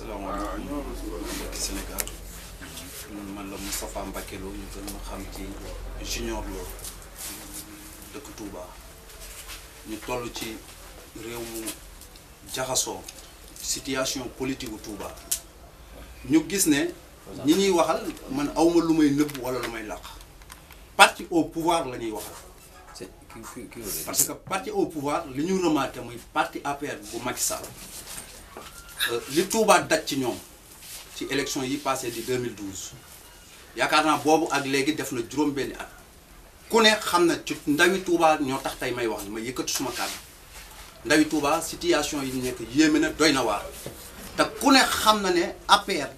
salaamaaleykum mbokki Sénégal man la Moustapha Mbacké Lo ñu gën ma xam ci Junior Lo dëkk Touba ñu toll ci réew mu jaxasoo situation politique u Touba ñu gis ne ñi ñuy waxal man awma lu may nëbb wala lu may làq parti au pouvoir la ñuy waxal parce que parti au pouvoir li ñu remarqué muy parti APR bu Macky Sall li Touba daj ci ñoom ci élection yi passé di 2012 yaakaar naa boobu ak léegi def na juróom-benni at ku ne xam na ci ndawi Touba ñoo tax tey may wax ma yëkkati suma kàddu ndawi Touba situation yi nekk yéeme na doy na waar te ku ne xam na ne APR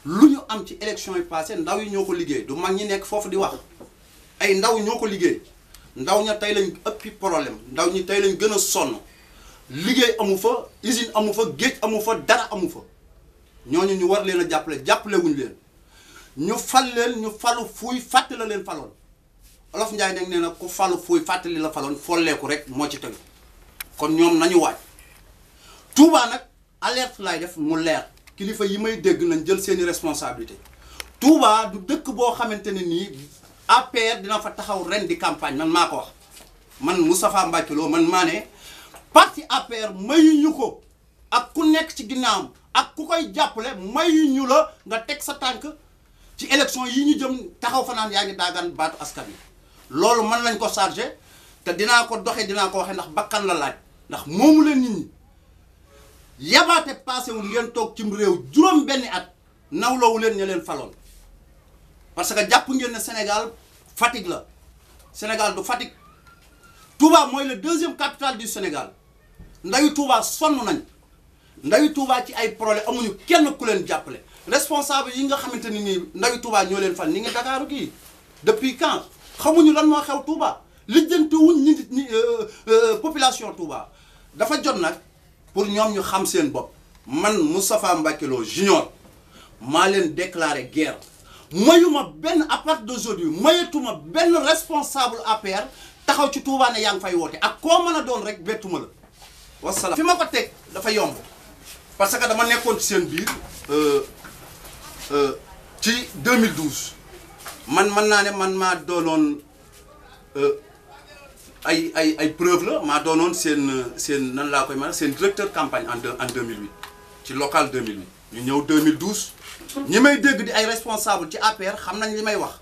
lu ñu am ci élection yi passé ndaw yi ñoo ko liggéey du mag ñi nekk foofu di wax ay ndaw ñoo ko liggéey ndaw ña tey lañ ëppi problème ndaw ñi tey lañ gën a sonn liggéey amu fa usine amu fa géej amu fa dara amu fa ñooñu ñu war leen a jàppale wuñ leen ñu fal leen ñu falu fuuy fàtte la leen faloon Olof Njaay nag nee na ku falu fuuy fàttali la faloon folleeku rek moo ci tegu kon ñoom nañu waaj Touba nag alerte laay def mu leer kilifa yi may dégg nañ jël seeni responsabilité Touba du dëkk boo xamante ne nii APR dina fa taxaw ren di campagne man maa ko wax man Moustapha Mbacké Lo man maa ne parti APR mayuñu ko ak ku nekk ci ginnaawam ak ku koy jàppale mayuñu la nga teg sa tànk ci élection yi ñu jëm taxaw fanaan yaa ngi daagaan baatu askan wi loolu man lañ ko chargé te dinaa ko doxee dinaa ko waxee ndax bakkan la laaj ndax moomu leen nit ñi yabaate passé wul ngeen toog cim réew juróom benni at nawloowu leen ña leen faloon parce que jàpp ngeen ne Sénégal Fatick la Sénégal du Fatick Touba mooy le deuxième capitale du Sénégal ndawi Touba sonn nañ ndawi Touba ci ay problème amuñu kenn ku leen jàppale responsable yi nga xamante ni nii ndawi Touba ñoo leen fal ni nga Dakaaru kii depuis quand xamuñu lan moo xew Touba lijjanti wuñ ñi population Touba dafa jot nag pour ñoom ñu xam seen bopp man Moustapha Mbacké Lo Junior maa leen déclaré guerre mayuma benn à partir d'aujourd'hui mayetuma benn responsable APR taxaw ci Touba ne yaa ngi fay woote ak koo mën a doon rek bettuma la wasalaam fi ma ko teg dafa yomb parce que dama nekkoon ci seen biir ci 2012 man mën naa ne man maa doonoon ay preuve la maa doonoon seen nan laa koy mën seen directeur campagne en 2008 ci local 2008 ñu ñëw 2012 ñi may dégg di ay responsable ci APR xam nañ li may wax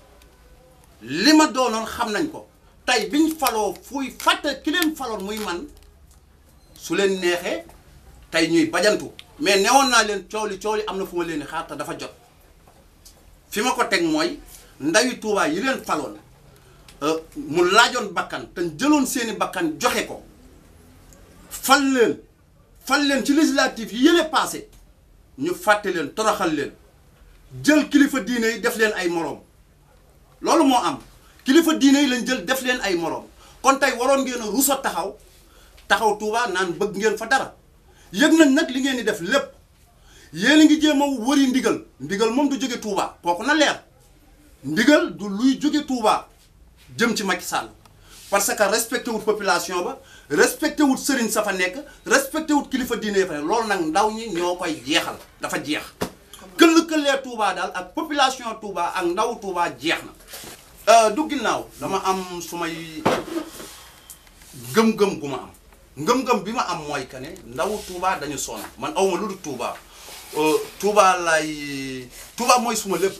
li ma doonoon xam nañ ko tey biñ faloo fuy fàtte ki leen faloon muy man su leen neexee tey ñuy bajantu mais newoon naa leen coow li am na fu ma leen di xaar te dafa jot fi ma ko teg mooy ndawi Touba yi leen faloon mu laajoon bakkan te jëloon seeni bakkan joxe ko fal leen ci législative yi yële passé ñu fàtte leen toroxal leen jël kilifa diine yi def leen ay moroom loolu moo am kilifa diine yi lañ jël def leen ay moroom kon tey waroon ngeen a rusa taxaw Touba naan bëgg ngeen fa dara yëg nañ nag li ngeen di def lépp yéen a ngi jéem a wëri ndigal moom du jóge Touba kooku na leer ndigal du luy jóge Touba jëm ci Macky Sall parce que respecté wut population ba respecté wut sëriñ sa fa nekk respecté wut kilifa diine yi fa nekk loolu nag ndaw ñi ñoo koy jeexal dafa jeex këll-këllee Touba daal ak population Touba ak ndaw Touba jeex na du ginnaaw dama am sumay ngëm-ngëm gu ma am ngëm-ngëm bi ma am mooy que ne ndaw Touba dañu sonn man awma lu dul Touba Touba mooy suma lépp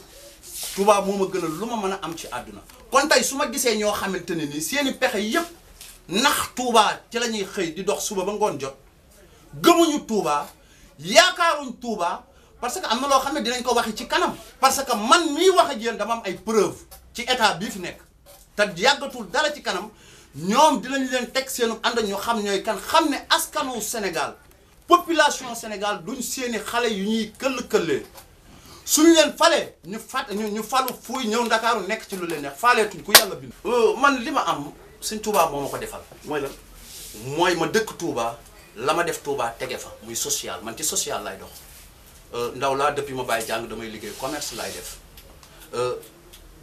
Touba moo ma gënal lu ma mën a am ci àdduna kon tey su ma gisee ñoo xamante ne ni seeni pexe yépp ndax Touba ci la ñuy xëy di dox suba ba ngoon jot gëmuñu Touba yaakaaruñ Touba parce que am na loo xam ne dinañ ko waxi ci kanam parce que man mii wax ak yéen dama am ay preuve ci état bii fi nekk te yàggatul dara ci kanam ñoom dinañ leen teg seenu ànd ñu xam ñooy kan xam ne askanu Sénégal population Sénégal duñ seeni xale yu ñuy këll-këllee suñu leen falee ñu falu fuuy ñëw Ndakaaru nekk ci lu leen neex faaleetuñ ku yàlla bind man li ma am Sëñ Touba moo ma ko defal mooy lan mooy ma dëkk Touba la ma def Touba tege fa muy social man ci social lay dox ndaw laa depuis ma bàyyi jàng damay liggéey commerce lay def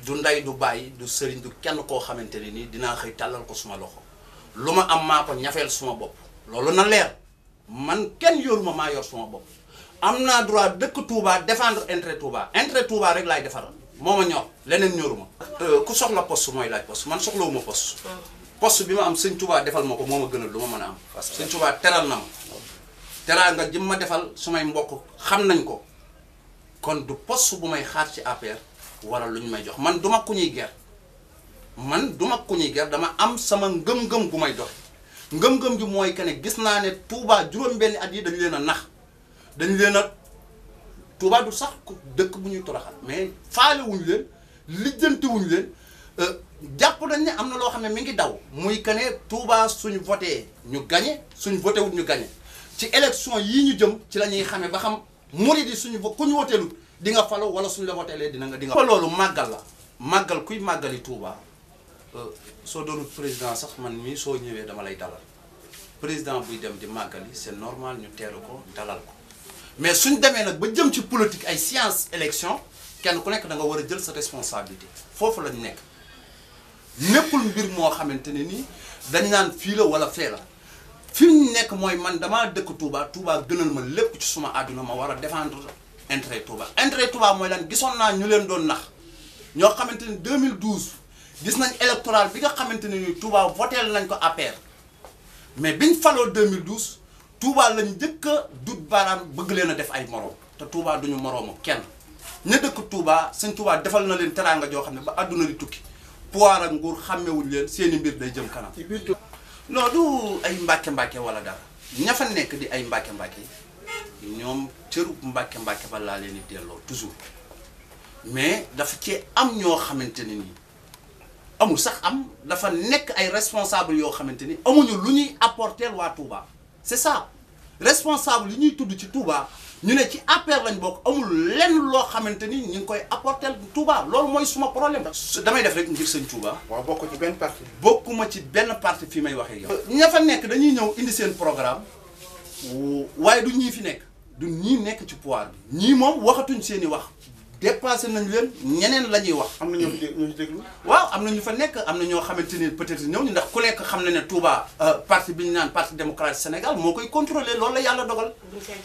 du ndey du bàyyi du sëriñ du kenn koo xamante ne nii dinaa xëy tàllal ko suma loxo lu ma am maa ko ñafeel suma bopp loolu na leer man kenn yoruma maa yor suma bopp am naa droit dëkk Touba défendre intérêt Touba rek laay defaral moo ma ñor leneen ñoruma. ku soxla poste mooy laaj poste man soxlawuma poste bi ma am sëñ Touba defal ma ko moo ma gënal lu ma mën a am. parce que sëñ Touba teral na ma teral nga jëm ma defal sumay mbokk xam nañ ko kon du poste bu may xaar ci APR wala lu ñu may jox man duma ku ñuy ger dama am sama ngëm-ngëm gu may doxe ngëm-ngëm gi mooy que ne gis naa ne Touba juróom-benni at yi dañu leen a nax dañu leen a Touba du sax dëkk bu ñuy toroxal mais faale wuñu leen lijjanti wuñu leen jàpp nañ ne am na loo xam ne mi ngi daw muy que ne Touba suñu voté ñu gagné suñu voté wut ñu gagné ci élection yii ñu jëm ci la ñuy xamee ba xam murid yi suñu ku ñu voteelu di nga falo wala suñu la voteelee di nga loolu màggal la màggal kuy màggali Touba soo doonul président sax man mii soo ñëwee dama lay dalal président buy dem di màggali c'est normal ñu teeru ko dalal ko mais suñ demee nag ba jëm ci politique ay science élection kenn ku nekk da nga war a jël sa responsabilité foofu lañ nekk nekkul mbir moo xamante ne nii dañ naan fii la wala fee la fi ñu nekk mooy man damaa dëkk Touba gënal ma lépp ci suma àdduna ma war a défendre intérêt Touba mooy lan gisoon naa ñu leen doon nax ñoo xamante ni 2012 gis nañ électoral bi nga xamante ne ni Touba voteel nañ ko APR mais biñ faloo 2012 Touba lañ njëkk a dut baaraam bëgg leen a def ay moroom te Touba duñu moroomu kenn ña dëkk Touba sëñ Touba defal na leen teraanga joo xam ne ba àdduna di tukki pouvoir ak nguur xàmmewuñ leen seeni mbir day jëm kanam. non du ay mbàkke wala dara ña fa nekk di ay mbàkke ñoom cëru mbàkke ba laa leen di delloo toujours mais dafa ci am ñoo xamante ne nii amul sax am dafa nekk ay responsable yoo xamante ni amuñu lu ñuy apporter waa Touba c'est ça responsable yi ñuy tudd ci Touba ñu ne ci APR lañ bokk amul lenn loo xamante ni ñu ngi koy apporter Touba loolu mooy suma problème. damay def rek ngir sëñ Touba. waaw bokk ci benn parti. bokkuma ci benn parti fii may waxee yow. ña fa nekk dañuy ñëw indi seen programme waaye du ñii fi nekk du ñii nekk ci pouvoir bi ñii moom waxatuñ seen i wax dépassé nañ leen ñeneen la ñuy wax. am na ñoo ñu déglu. waaw am na ñu fa nekk am na ñoo xamante ni peut-être ñëw ni ndax ku nekk xam na ne Touba parti bi ñu naan parti démocratique Sénégal moo koy contrôler loolu la yàlla dogal.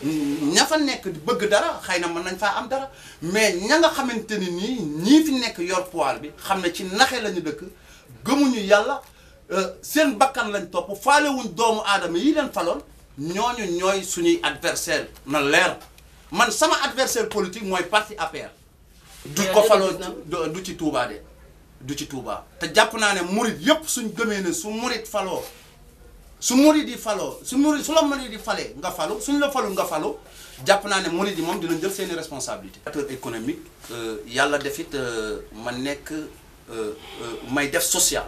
ña fa nekk di bëgg dara xëy na mën nañ faa am dara mais ña nga xamante ni nii ñii fi nekk yor pouvoir bi xam ne ci naxe la ñu dëkk gëmuñu yàlla seen bakkan lañ topp faalewuñ doomu aadama yi leen faloon ñooñu ñooy suñuy adversaire na leer man sama adversaire politique mooy parti APR. du ko faloo du ci Touba de du ci Touba te jàpp naa ne murit yëpp suñ gëmee ne su murit faloo su murit yi faloo su la murit yi falee nga falu suñ la falul nga falu jàpp naa ne murit yi moom dinañ jël seeni responsabilité acteur économique yàlla def it ma nekk may def social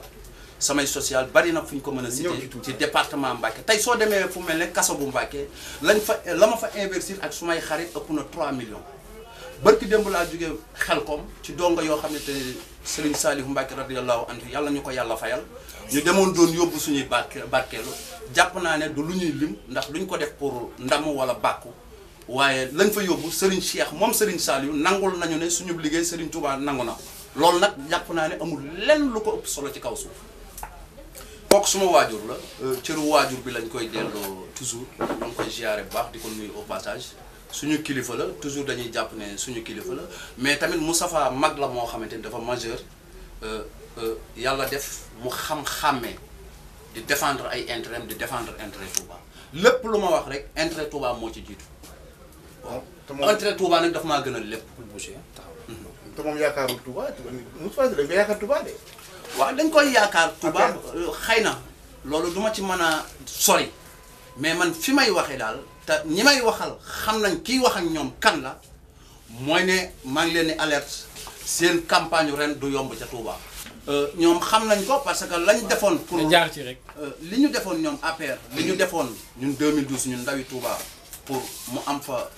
samay social bari na fu ñu ko mën a cité ci département Mbacké tey soo demee fu mel ne kaso bu Mbacké la ma fa investir ak su may xarit ëpp na 3 millions barki démb laa jógee Xelkom ci donga yoo xam ne te Serigne Saliou Mbacké radiyallahu anhu yàlla ñu ko yàlla fayal ñu demoon doon yóbbu suñuy barkeelu jàpp naa ne du lu ñuy lim ndax duñ ko def pour ndamu wala bàkku waaye lañ fa yóbbu Serigne Cheikh moom Serigne Saliou nangul nañu ne suñu liggéey Serigne Touba nangu na loolu nag jàpp naa ne amul lenn lu ko ëpp solo ci kaw suuf kooku suma waajur la cëru waajur bi lañ koy delloo toujours ñoo ngi koy ziare bu baax di ko nuyu au passage suñu kilifa la toujours dañuy jàpp ne suñu kilifa la mais tamit Moustapha mag la moo xamante ni dafa majeur yàlla def mu xam-xàmmee di défendre ay intérêt di défendre intérêt Touba lépp lu ma wax rek intérêt Touba moo ci jiitu waaw intérêt Touba nag daf maa gënal lépp. te moom yaakaarul Touba Moustapha dañ koy yaakaar Touba de. waaw dañ koy yaakaar Touba xëy na loolu duma ci mën a sori mais man fi may waxee daal te ñi may waxal xam nañ kiy wax ak ñoom kan la mooy ne maa ngi leen di alerte seen campagne ren du yomb ca Touba. ñoom xam nañ ko parce que lañ defoon. pour jaar ci rek. li ñu defoon ñoom APR. li ñu defoon ñun 2012 ñun ndawi Touba pour mu am fa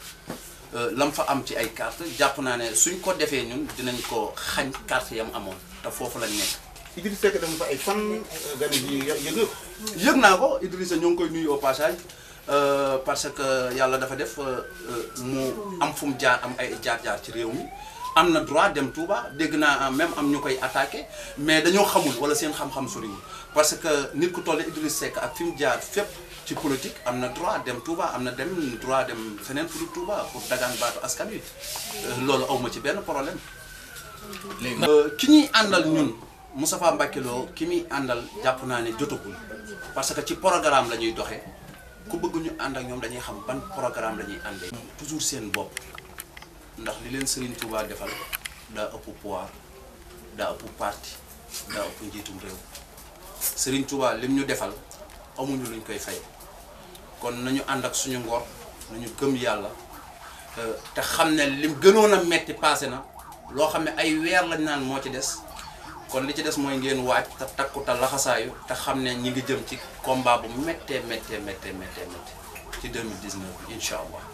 lam fa am ci ay carte jàpp naa ne suñ ko defee ñun dinañ ko xañ carte yam amoon te foofu lañ nekk. Idrissa Seck dem fa ay fan gan yi yëg naa ko Idrissa ñoo ngi koy nuyu au passage parce que yàlla dafa def mu am fu mu jaar am ay jaar-jaar ci réew mi am na droit dem Touba dégg naa même am ñu koy attaqué mais dañoo xamul wala seen xam-xam soriwul parce que nit ku toll Idriss Seck ak fi mu jaar fépp ci politique am na droit dem Touba am na droit dem feneen pour Touba pour dagaan baatu askan wi loolu awma ci benn problème. léegi ki ñuy àndal ñun Moustapha Mbacké Lo ki muy àndal jàpp naa ne jotagul parce que ci programme la ñuy doxee ku bëgg ñu ànd ak ñoom dañuy xam ban programme la ñuy àndee. toujours seen bopp ndax li leen Serigne Touba defal daa ëpp pouvoir daa ëpp parti daa ëpp njiitum réew Serigne Touba lim ñu defal amuñu luñ koy fay kon nañu ànd ak suñu ngor nañu gëm yàlla te xam ne lim gënoon a metti passé na loo xam ne ay weer lañ naan moo ci des kon li ci des mooy ngeen waaj te takku te laxasaayu te xam ne ñi ngi jëm ci combat bu méttee ci 2019 bi incha allah.